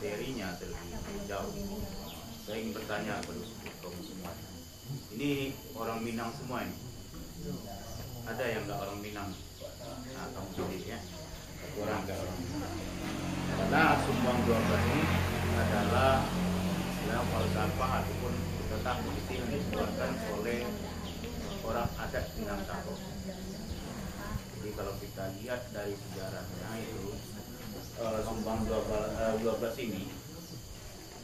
materinya terlebih jauh, saya ingin bertanya kepada kamu semua. Ini orang Minang semua ini. Ada yang nggak orang Minang? Nah, kamu sendiri ya. Orang nggak orang Minang. Karena Sumbang 12 ini adalah istilah falsafah ataupun tentang politik yang dikeluarkan oleh orang adat Minangkabau. Jadi kalau kita lihat dari sejarahnya itu Sumbang 12 ini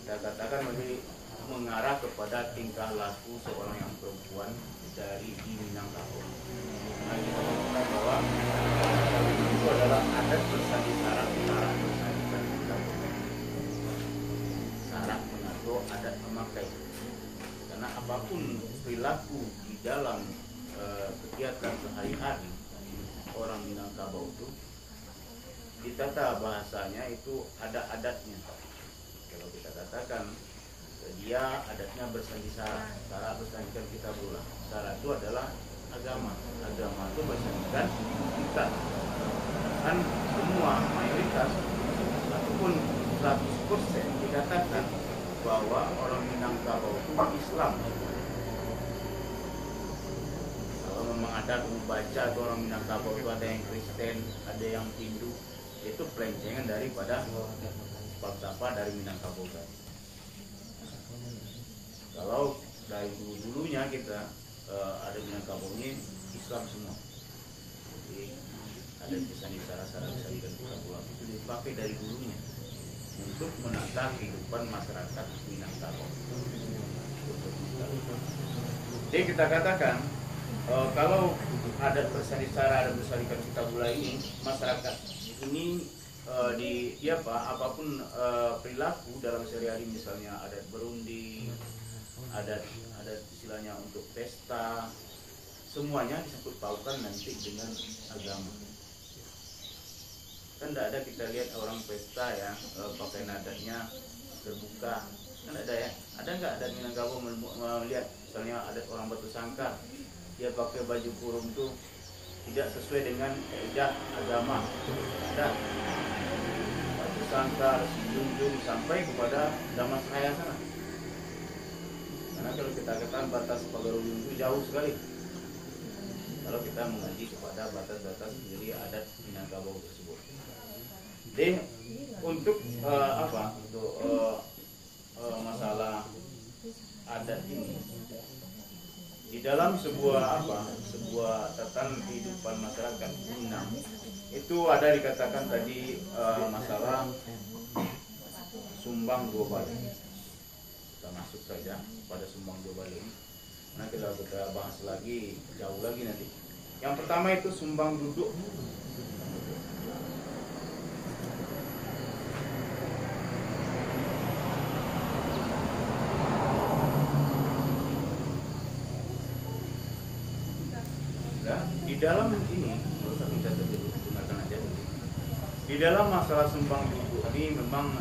saya katakan lebih mengarah kepada tingkah laku seorang yang perempuan dari di Minangkabau. Nah, kita mengatakan bahwa itu adalah adat bersandi syarat syarat mengaku adat memakai. Karena apapun perilaku di dalam kegiatan sehari-hari orang Minangkabau itu ditata bahasanya itu ada adatnya. Kalau kita katakan dia adatnya bersandi sara, sara bersandikan kita berulang. Sara itu adalah agama, agama itu bersandikan kita. Kan semua mayoritas ataupun 100% dikatakan bahwa orang Minangkabau itu Islam. Kalau memang ada membaca orang Minangkabau itu ada yang Kristen, ada yang Hindu, itu pelencengan daripada falsafah dari Minangkabau tadi. Kalau dari dulunya kita ada Minangkabau ini Islam semua. Jadi ada di sara-sara disadikan kita pulang itu dipakai dari dulunya untuk menata kehidupan masyarakat Minangkabau. Jadi kita katakan kalau ada bersandi sara, ada bersadikan kita bulan ini, masyarakat ini apapun perilaku dalam sehari-hari, misalnya adat berunding, adat istilahnya untuk pesta, semuanya disangkut pautkan nanti dengan agama. Kan tidak ada kita lihat orang pesta ya pakaian adatnya terbuka, kan ada ya. Ada nggak adat Minangkabau melihat misalnya adat orang Batu Sangkar, dia pakai baju kurung tuh tidak sesuai dengan kaidah agama. Ada Batu Sangkar, Junjung sampai kepada Damas Raya sana. Karena kalau kita katakan batas Pagaruyung itu jauh sekali. Kalau kita mengaji kepada batas-batas dari adat Minangkabau tersebut. Jadi untuk masalah adat ini di dalam sebuah tatanan kehidupan masyarakat Minang itu ada dikatakan tadi masalah Sumbang Dua Bale. Kita masuk saja pada Sumbang Dua Bale ini. Nah, kita bahas lagi jauh lagi nanti. Yang pertama itu Sumbang Duduk. Nah, di dalam ini, di dalam masalah Sumbang Duduk ini memang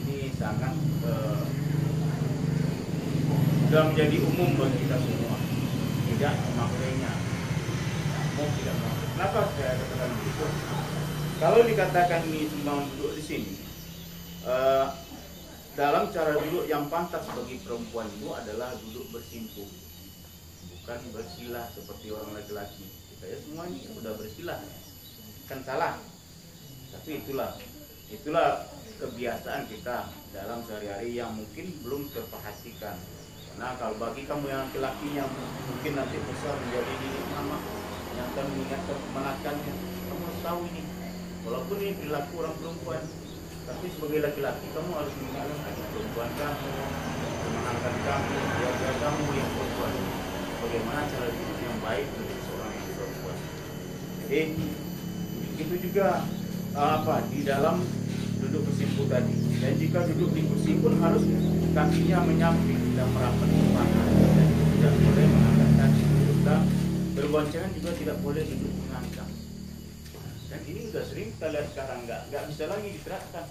ini sangat sudah menjadi umum bagi kita semua, tidak memakainya. Tidak memakai. Kenapa saya katakan begitu? Kalau dikatakan ini Sumbang Duduk di sini, dalam cara duduk yang pantas bagi perempuan itu adalah duduk bersimpuh, bukan bersila seperti orang laki-laki. Kita ya semua ini sudah bersila, kan salah. Tapi itulah kebiasaan kita dalam sehari-hari yang mungkin belum terperhatikan. Nah, kalau bagi kamu yang laki-lakinya mungkin nanti besar menjadi diri mama yang akan mengingatkan kemenakannya, kamu harus tahu ini. Walaupun ini perilaku orang perempuan, tapi sebagai laki-laki kamu harus mengingatkan adik perempuan kamu, kemenangan kamu, keluarga kamu yang perempuan. Bagaimana cara hidup yang baik untuk seorang yang perempuan. Jadi itu juga di dalam duduk bersimpuh tadi. Dan jika duduk di kursi pun harus kakinya menyamping dan merapat ke tangan, dan tidak boleh mengangkat kaki. Kita berboncengan juga tidak boleh duduk mengangkat. Dan ini sudah sering kita lihat sekarang, nggak bisa lagi diterapkan.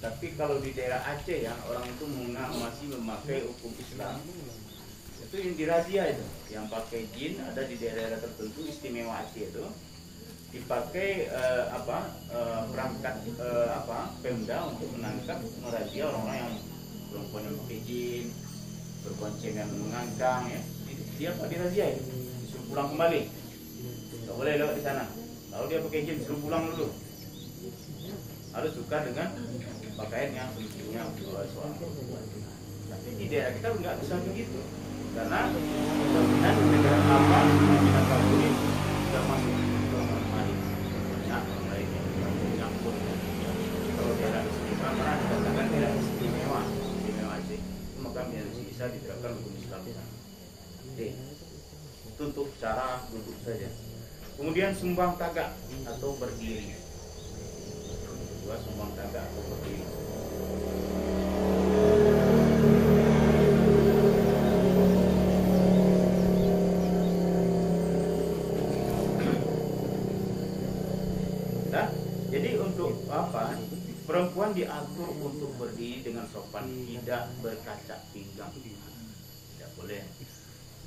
Tapi kalau di daerah Aceh yang orang itu masih memakai hukum Islam, itu yang dirazia itu, yang pakai jin ada di daerah-daerah tertentu istimewa Aceh itu dipakai perangkat Pemda untuk menangkap merazia orang-orang yang perempuan yang pakai jin, berboncengan mengangkang ya. Dia apa dirazia ya? Disuruh pulang kembali. Nggak boleh lewat di sana. Kalau dia pakai jin disuruh pulang dulu. Harus tukar dengan pakaian yang semestinya seorang perempuan. Tapi di daerah kita nggak bisa begitu. Karena jaminan negara apa jaminan Kabuli sudah masuk ke normali. Banyak orang lain yang menyangkut. Kalau daerah istimewa, mana dikatakan daerah istimewa Aceh, maka bisa diterapkan hukum Islam. Oke, tutup cara duduk saja. Kemudian sumbang tagak atau berdiri. Dua, sumbang tagak atau berdiri. Nah, jadi untuk apa? Perempuan diatur untuk berdiri dengan sopan, tidak berkaca pinggang. Tidak boleh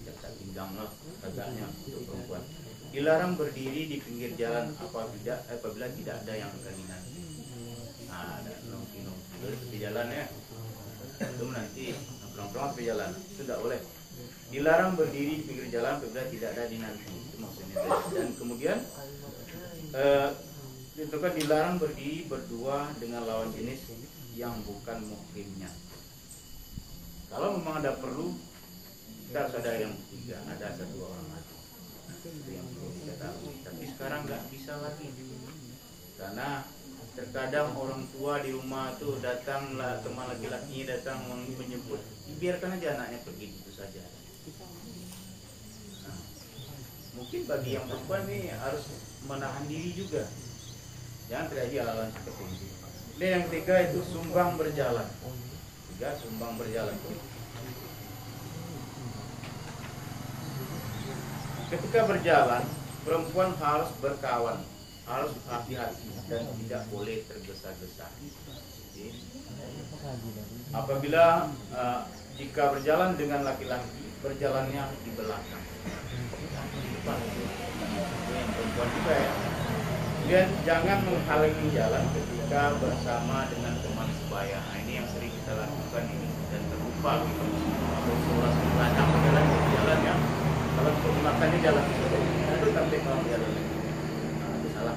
kaca pinggang loh, tegaknya untuk perempuan. Dilarang berdiri di pinggir jalan apabila tidak ada yang berkelindan. Nah, ada nongki di jalan ya. Itu nanti nongkrong di jalan, itu tidak boleh. Dilarang berdiri di pinggir jalan apabila tidak ada dinanti. Itu maksudnya. Dan kemudian itu kan dilarang berdiri berdua dengan lawan jenis yang bukan muhrimnya. Kalau memang ada perlu, kita harus ada yang ketiga, ada satu orang lagi. Itu yang perlu diketahui. Tapi sekarang nggak bisa lagi, karena terkadang orang tua di rumah tuh datang lah, teman laki-lakinya datang menyebut, biarkan aja anaknya pergi itu saja. Nah, mungkin bagi yang perempuan ini harus menahan diri juga. Jangan terjadi hal-hal seperti ini. Dan yang ketiga itu sumbang berjalan. Tiga, sumbang berjalan. Ketika berjalan, perempuan harus berkawan, harus hati-hati dan tidak boleh tergesa-gesa. Apabila jika berjalan dengan laki-laki, berjalannya di belakang. Yang perempuan juga ya. Dan jangan menghalangi jalan ketika bersama dengan teman sebaya. Nah, ini yang sering kita lakukan ini dan terlupa gitu. Kalau seorang sedang berjalan ya, kalau makannya jalan itu sampai kalau jalan itu salah.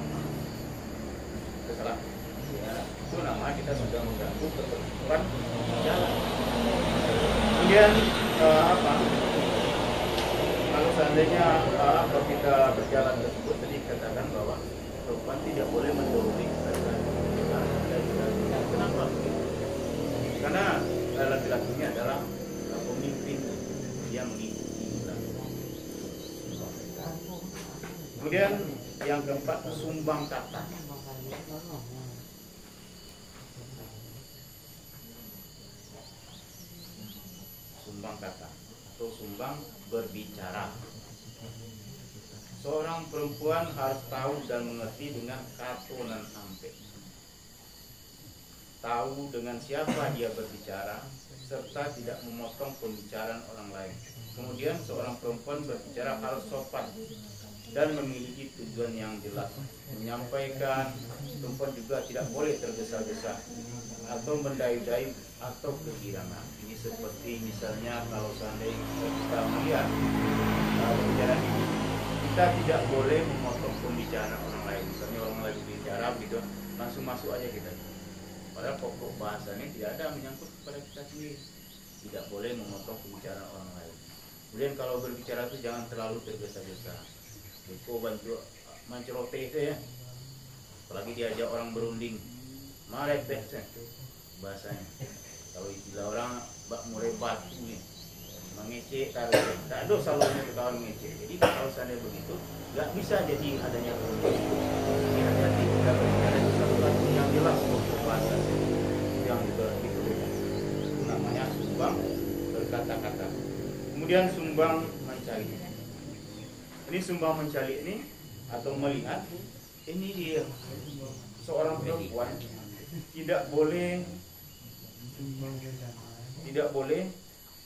Itu salah. Ya, itu nama kita sudah mengganggu ketertiban jalan. Kemudian apa? Kalau seandainya kita berjalan tersebut tadi katakan bahwa perempuan tidak boleh mendahului kenapa begitu? Karena laki-lakinya adalah pemimpin, dia mengikuti. Kemudian yang keempat, sumbang kata. Sumbang kata atau sumbang berbicara. Seorang perempuan harus tahu dan mengerti dengan katonan ampe. Tahu dengan siapa dia berbicara, serta tidak memotong pembicaraan orang lain. Kemudian seorang perempuan berbicara harus sopan dan memiliki tujuan yang jelas. Menyampaikan, perempuan juga tidak boleh tergesa-gesa atau mendayu-dayu atau kegirangan. Ini seperti misalnya kalau seandainya kita melihat pembicaraan ini, kita tidak boleh memotong pembicaraan orang lain. Misalnya orang lagi bicara begitu, langsung masuk aja kita. Padahal pokok bahasanya tidak ada menyangkut kepada kita sendiri. Tidak boleh memotong pembicaraan orang lain. Kemudian kalau berbicara itu jangan terlalu tergesa-gesa. Itu bantu mencerote itu ya. Apalagi diajak orang berunding, marepet bahasanya. Kalau istilah orang bak murebat ini. Mengecek taruh, tak ada salahnya kawan mengecek. Jadi kalau seandainya begitu, nggak bisa jadi adanya berunding. Jadi hati-hati kita berbicara itu satu yang jelas untuk bahasa yang itu namanya sumbang berkata-kata. Kemudian sumbang mencari. Ini sumbang mencari ini atau melihat, ini dia seorang perempuan tidak boleh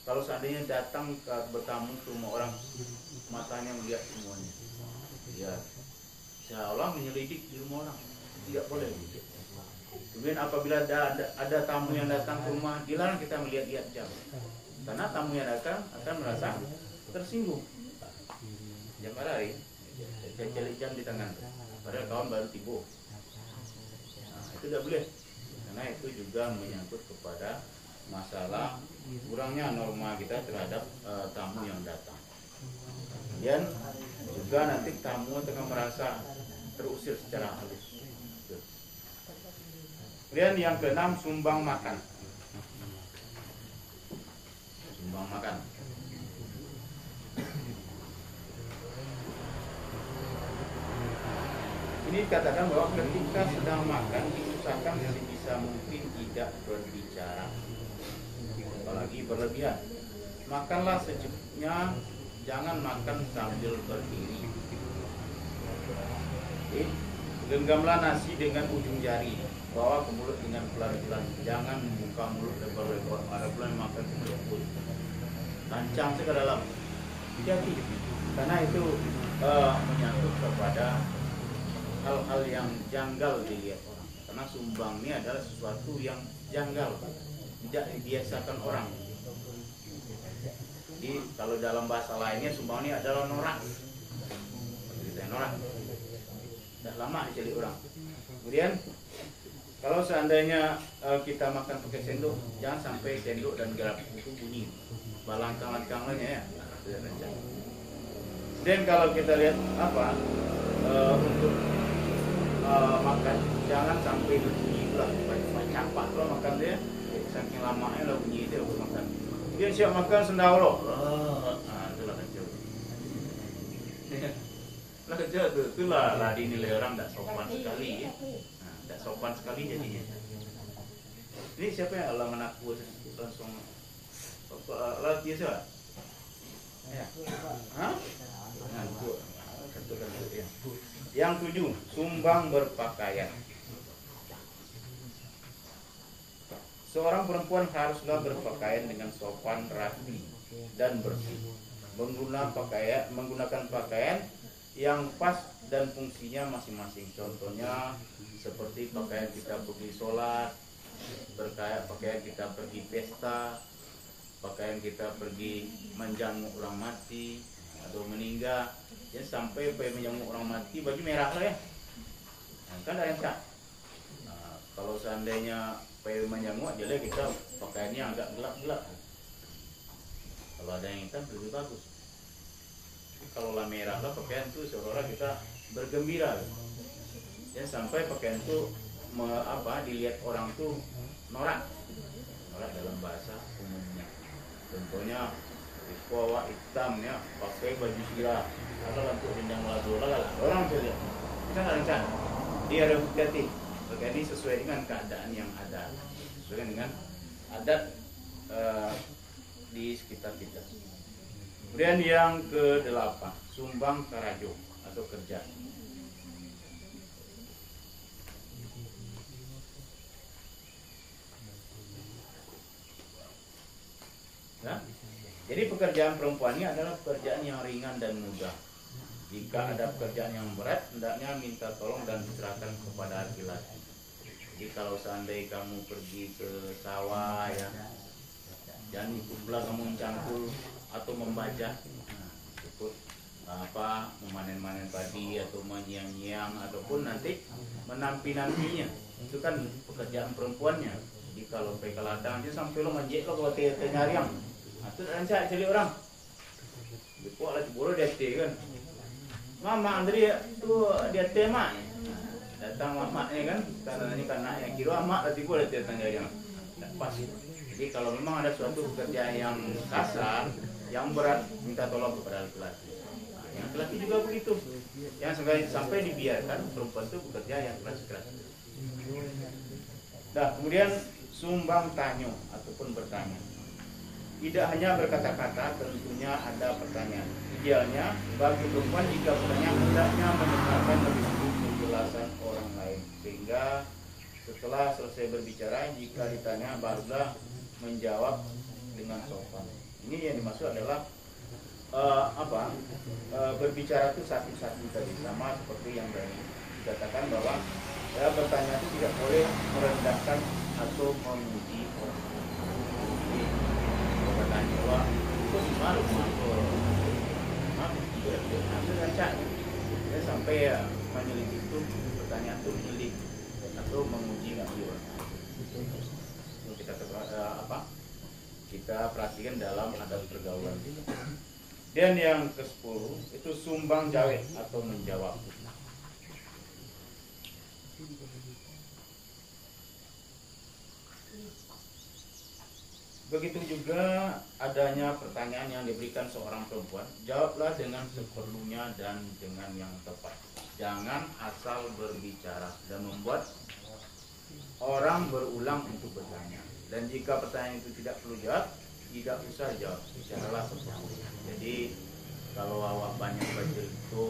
kalau seandainya datang ke bertamu ke rumah orang, matanya melihat semuanya. Ya, seolah menyelidik di rumah orang, tidak boleh begitu. Itu Kemudian apabila ada tamu yang datang ke rumah, dilarang kita melihat-lihat jam, karena tamu yang datang akan merasa tersinggung. Jam hari, celik jam di tangan, padahal kawan baru tiba. Nah, itu tidak boleh, karena itu juga menyangkut kepada masalah kurangnya norma kita terhadap tamu yang datang. Kemudian juga nanti tamu akan merasa terusir secara halus. Kemudian yang keenam, sumbang makan. Sumbang makan. Ini dikatakan bahwa ketika sedang makan diusahakan sebisa mungkin tidak berbicara, apalagi berlebihan. Makanlah secukupnya, jangan makan sambil berdiri. Genggamlah nasi dengan ujung jari, bawa ke mulut dengan pelan-pelan. Jangan buka mulut lebar-lebar. Ada pelan makan ke mulut, lancang ke dalam. Hati-hati, karena itu menyangkut kepada hal-hal yang janggal dilihat orang. Karena sumbang ini adalah sesuatu yang janggal, tidak dibiasakan orang. Jadi kalau dalam bahasa lainnya sumbang ini adalah norak. Norak. Tidak lama dicari orang. Kemudian kalau seandainya kita makan pakai sendok, jangan sampai sendok dan garpu itu bunyi balangkang-langkangnya ya. Dan kalau kita lihat untuk makan, jangan sampai berbunyi pula, campak kalau makan dia, saking lamanya lah bunyi dia untuk makan. Dia siap makan sendal loh. Itulah kecil. Lah kecil itulah dinilai orang tidak sopan sekali ya. Tidak sopan sekali jadinya. Ini siapa yang Allah menakut langsung lagi siapa? Ya. Hah? Ya. Yang 7, sumbang berpakaian. Seorang perempuan haruslah berpakaian dengan sopan, rapi, dan bersih. Menggunakan pakaian yang pas dan fungsinya masing-masing. Contohnya seperti pakaian kita pergi sholat, pakaian kita pergi pesta, pakaian kita pergi menjamu orang mati atau meninggal. Ya, sampai menjamu orang mati baju merah lah ya. Kan ada yang tak. Kalau seandainya menjamu aja lah kita pakaiannya agak gelap-gelap. Kalau ada yang hitam lebih bagus. Kalau lah merah lah pakaian itu seolah-olah kita bergembira. Ya, sampai pakaian itu dilihat orang tuh norak dalam bahasa umumnya. Contohnya bawa hitam ya, pakai baju sirah, atau untuk rindang lagu orang tuh ya. Kita nggak rencana. Dia harus hati. Pakaian ini sesuai dengan keadaan yang ada, sesuai dengan adat di sekitar kita. Kemudian yang ke-8, sumbang karajo atau kerja. Ya? Jadi pekerjaan perempuan ini adalah pekerjaan yang ringan dan mudah. Jika ada pekerjaan yang berat, hendaknya minta tolong dan diserahkan kepada laki-laki. Jadi kalau seandainya kamu pergi ke sawah ya, jangan ikut pula kamu mencangkul atau membajak, ikut memanen-manen padi atau menyiang-nyiang ataupun nanti menampi-nampinya. Itu kan pekerjaan perempuannya. Jadi kalau pergi ke ladang dia sampai lo manjek lo kalau nyariang. Itu rancak cari orang. Dipuak lah ciburu dia kan. Mama Andri tu dia tema. Datang maknya kan, karena yang kira mak tadi gua dia datang dia tak pas. Jadi kalau memang ada suatu pekerjaan yang kasar, yang berat, minta tolong kepada laki-laki. Yang laki juga begitu. Yang sampai dibiarkan perempuan itu bekerja yang keras-keras. Nah, kemudian sumbang tanyo ataupun bertanya. Tidak hanya berkata-kata, tentunya ada pertanyaan. Idealnya bagi perempuan jika bertanya hendaknya mendengarkan lebih dulu penjelasan orang lain, sehingga setelah selesai berbicara, jika ditanya barulah menjawab dengan sopan. Ini yang dimaksud adalah berbicara itu satu-satu tadi, sama seperti yang tadi dikatakan bahwa Ya, bertanya itu tidak boleh merendahkan atau memuji orang. Jadi, kalau bertanya wah, itu malu ya, sampai ya menyelidik itu pertanyaan itu menyelidik atau memuji nggak sih orang. Itu kita kita perhatikan dalam adat pergaulan. Dan yang ke-10 itu sumbang jawab atau menjawab. Begitu juga adanya pertanyaan yang diberikan seorang perempuan, jawablah dengan seperlunya dan dengan yang tepat. Jangan asal berbicara dan membuat orang berulang untuk bertanya. Dan jika pertanyaan itu tidak perlu jawab, tidak usah jawab, bicaralah seperti. Jadi kalau awak banyak baca itu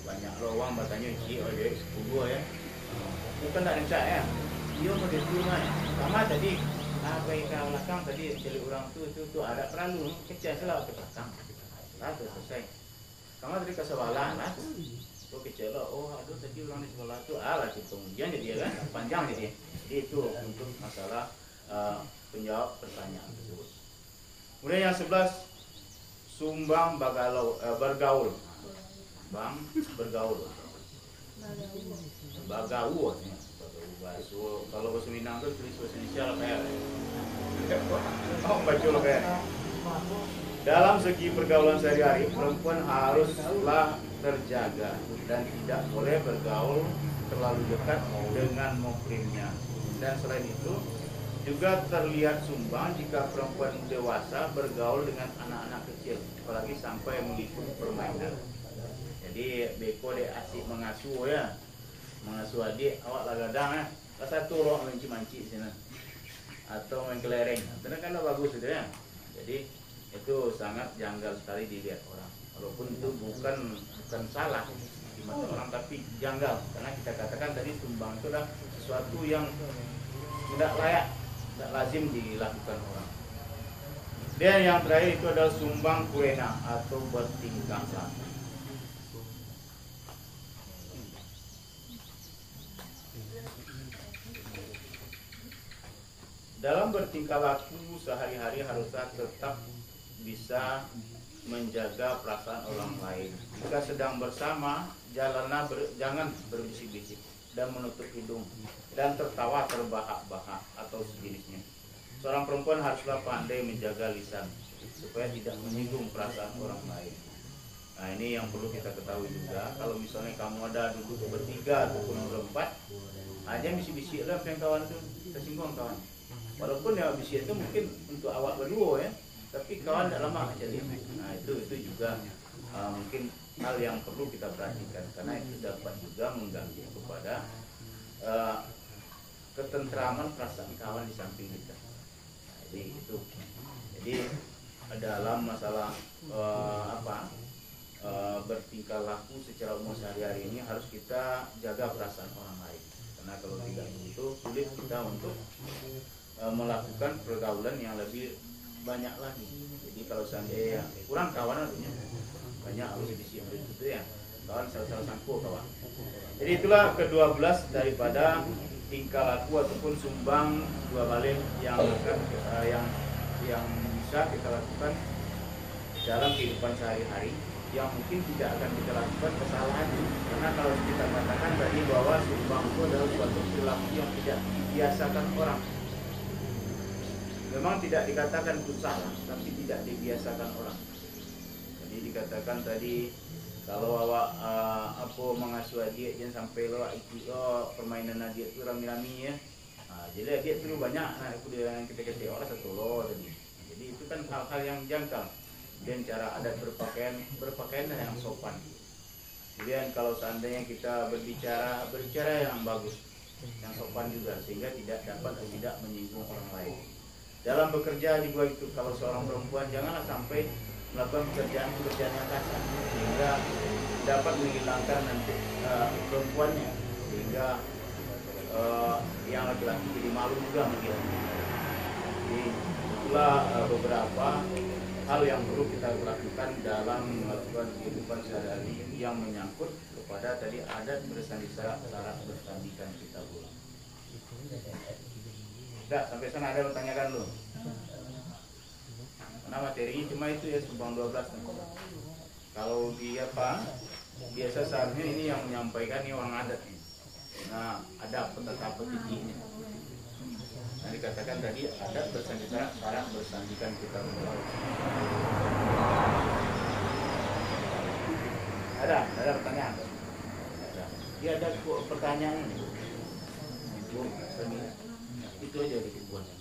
banyak lowang bertanya oleh 10 ya. Bukan tak ada ya. Dia mau diterima ya. Sama tadi apa yang belakang tadi jadi orang tu ada perlu kecil salah ke belakang. Lah selesai. Kamu tadi ke sebelah lah. Tu kecil lah. Oh aduh tadi orang di sebelah tu lah hitung ujian jadi kan panjang jadi. Jadi itu untuk masalah penjawab pertanyaan tersebut. Kemudian yang 11 sumbang bergaul. Bang bergaul. Bagaul ya. Kalau bahasa Minang itu tulis bahasa Indonesia lah kayak. Oh, baca lo kayak. Dalam segi pergaulan sehari-hari, perempuan haruslah terjaga dan tidak boleh bergaul terlalu dekat dengan muhrimnya. Dan selain itu, juga terlihat sumbang jika perempuan dewasa bergaul dengan anak-anak kecil, apalagi sampai mengikut permainan. Jadi beko dek asik mengasuh ya, mengasuh adik awak lah gadang ya, satu roh manci-manci sini, atau main kelereng, itu kan bagus itu ya. Jadi itu sangat janggal sekali dilihat orang, walaupun itu bukan salah di mata orang, tapi janggal karena kita katakan tadi sumbang itu adalah sesuatu yang tidak layak, tidak lazim dilakukan orang. Dan yang terakhir itu adalah sumbang kurena atau bertingkah laku. Dalam bertingkah laku sehari-hari haruslah tetap bisa menjaga perasaan orang lain. Jika sedang bersama, jangan berbisik-bisik dan menutup hidung dan tertawa terbahak-bahak atau sejenisnya. Seorang perempuan haruslah pandai menjaga lisan supaya tidak menyinggung perasaan orang lain. Nah ini yang perlu kita ketahui juga. Kalau misalnya kamu ada duduk bertiga ataupun berempat, aja bisik-bisik lah yang kawan itu tersinggung kawan. Walaupun ya bisik itu mungkin untuk awak berdua ya, tapi kawan tidak lama aja dia. Nah itu juga mungkin hal yang perlu kita perhatikan karena itu dapat juga mengganggu kepada ketentraman perasaan kawan di samping kita. Nah, jadi dalam masalah bertingkah laku secara umum sehari-hari ini harus kita jaga perasaan orang lain, karena kalau tidak begitu sulit kita untuk melakukan pergaulan yang lebih banyak lagi. Jadi kalau seandainya kurang kawan artinya banyak harus diisi itu ya kawan salah sangku kawan. Jadi itulah ke-12 daripada tingkah laku ataupun sumbang dua balik yang bisa kita lakukan dalam kehidupan sehari-hari yang mungkin tidak akan kita lakukan kesalahan. Karena kalau kita katakan tadi bahwa sumbang itu adalah suatu perilaku yang tidak dibiasakan orang. Memang tidak dikatakan itu salah, tapi tidak dibiasakan orang. Jadi dikatakan tadi kalau awak mengasuh adik jangan sampai lo ikut permainan adik itu rami-rami ya. Nah, jadi adik itu banyak, nah itu yang kita kata orang satu lo tadi. Jadi itu kan hal-hal yang janggal. Dan cara adat berpakaian yang sopan. Kemudian kalau seandainya kita berbicara yang bagus, yang sopan juga, sehingga tidak dapat atau tidak menyinggung orang lain. Dalam bekerja juga itu, kalau seorang perempuan janganlah sampai melakukan pekerjaan yang kasar sehingga dapat menghilangkan nanti perempuannya, sehingga yang laki-laki jadi malu juga mungkin. Jadi itulah beberapa hal yang perlu kita lakukan dalam melakukan kehidupan sehari-hari yang menyangkut kepada tadi adat bersandi syarat bersandikan kita pulang. Sudah, sampai sana ada bertanyakan lu? Karena materinya cuma itu ya, Subang 12. Kalau dia biasa seharusnya ini yang menyampaikan ini orang adat nih. Nah, ada petaka petikinya. Nah, dikatakan tadi adat bersandi syarat bersandikan kita pulang. Ada pertanyaan? Ada. Dia ada pertanyaan ini. Itu aja dikumpulkan.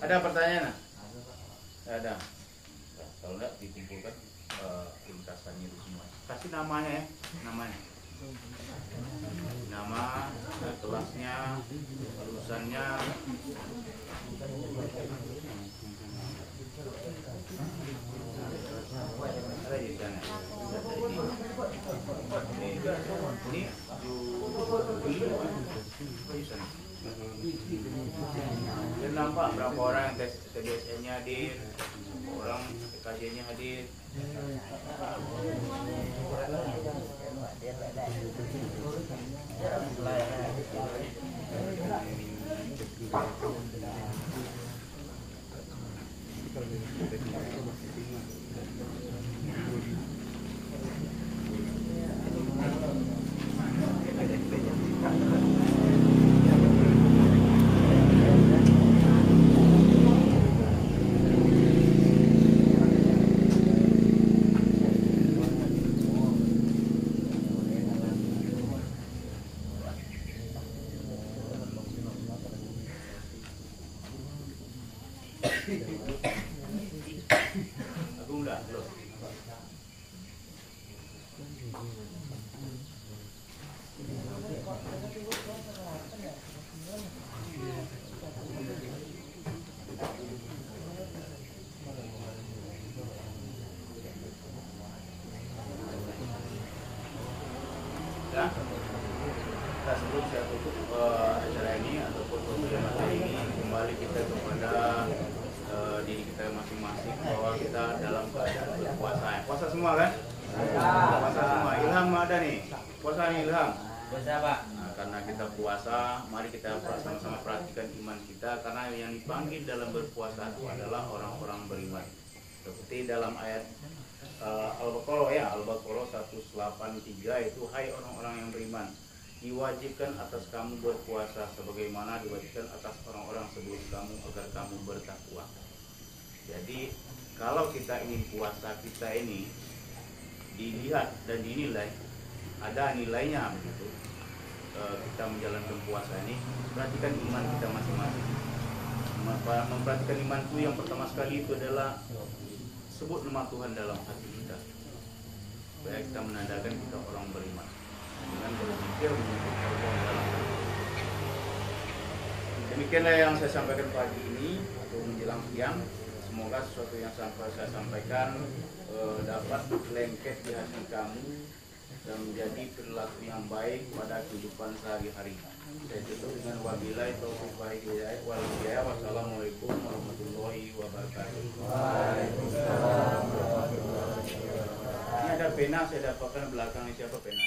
Ada pertanyaan? Ada. Nah, kalau enggak dikumpulkan ringkasannya itu semua. Kasih namanya ya, namanya. Nama, kelasnya, lulusannya. Ada di sana. Ini dan nampak berapa orang yang TBSN-nya hadir, orang TKJ-nya hadir. Agung dah, belum. Ya. Nah, sebelum saya tutup acara ini ataupun materi ini, kembali kita kepada diri kita masing-masing bahwa kita dalam keadaan berpuasa. Puasa semua kan? Puasa semua. Ilham ada nih. Puasa nih Ilham. Puasa Pak. Nah, karena kita puasa, mari kita sama-sama perhatikan iman kita, karena yang dipanggil dalam berpuasa itu adalah orang-orang beriman. Seperti dalam ayat Al-Baqarah ya, Al-Baqarah 183 itu, hai orang-orang yang beriman, diwajibkan atas kamu berpuasa sebagaimana diwajibkan atas orang-orang sebelum kamu agar kamu bertakwa. Jadi kalau kita ingin puasa kita ini dilihat dan dinilai, ada nilainya begitu. Kita menjalankan puasa ini, perhatikan iman kita masing-masing. Memperhatikan iman itu yang pertama sekali itu adalah sebut nama Tuhan dalam hati kita, supaya kita menandakan kita orang beriman dengan berpikir menyebut Allah dalam hati. Demikianlah yang saya sampaikan pagi ini atau menjelang siang. Semoga sesuatu yang saya sampaikan dapat lengket di hati kamu dan menjadi perilaku yang baik pada kehidupan sehari-hari. Saya tutup dengan wabillahi taufiq wal hidayah. Wassalamualaikum warahmatullahi wabarakatuh. Waalaikumsalam warahmatullahi wabarakatuh. Ini ada pena, saya dapatkan belakangnya siapa pena.